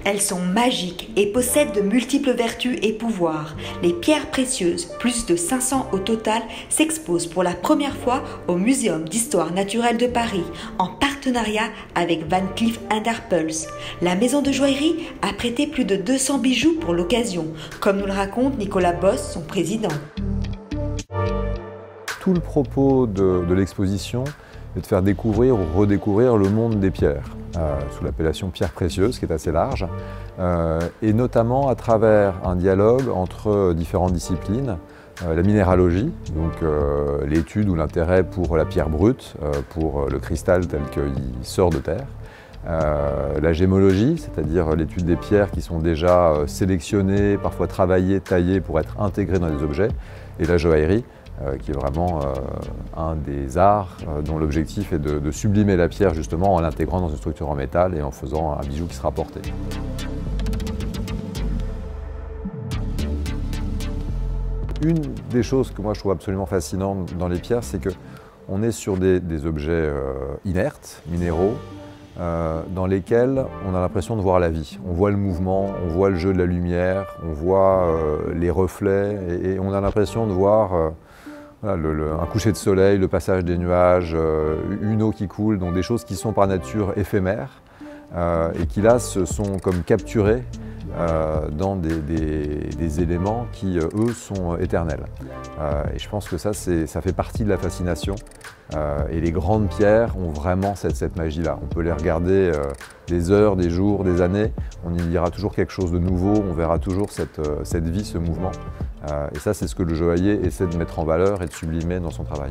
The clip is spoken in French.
Elles sont magiques et possèdent de multiples vertus et pouvoirs. Les pierres précieuses, plus de 500 au total, s'exposent pour la première fois au Muséum d'Histoire Naturelle de Paris, en partenariat avec Van Cleef & Arpels. La maison de joaillerie a prêté plus de 200 bijoux pour l'occasion, comme nous le raconte Nicolas Boss, son président. Tout le propos de l'exposition est de faire découvrir ou redécouvrir le monde des pierres, sous l'appellation pierres précieuses, qui est assez large, et notamment à travers un dialogue entre différentes disciplines, la minéralogie, donc l'étude ou l'intérêt pour la pierre brute, pour le cristal tel qu'il sort de terre, la gémologie, c'est-à-dire l'étude des pierres qui sont déjà sélectionnées, parfois travaillées, taillées pour être intégrées dans des objets, et la joaillerie, qui est vraiment un des arts dont l'objectif est de sublimer la pierre justement en l'intégrant dans une structure en métal et en faisant un bijou qui sera porté. Une des choses que moi je trouve absolument fascinantes dans les pierres, c'est qu'on est sur des objets inertes, minéraux, dans lesquels on a l'impression de voir la vie. On voit le mouvement, on voit le jeu de la lumière, on voit les reflets et on a l'impression de voir un coucher de soleil, le passage des nuages, une eau qui coule, donc des choses qui sont par nature éphémères et qui là se sont comme capturées dans des éléments qui, eux, sont éternels. Et je pense que ça fait partie de la fascination. Et les grandes pierres ont vraiment cette magie-là. On peut les regarder des heures, des jours, des années. On y lira toujours quelque chose de nouveau, on verra toujours cette vie, ce mouvement. Et ça, c'est ce que le joaillier essaie de mettre en valeur et de sublimer dans son travail.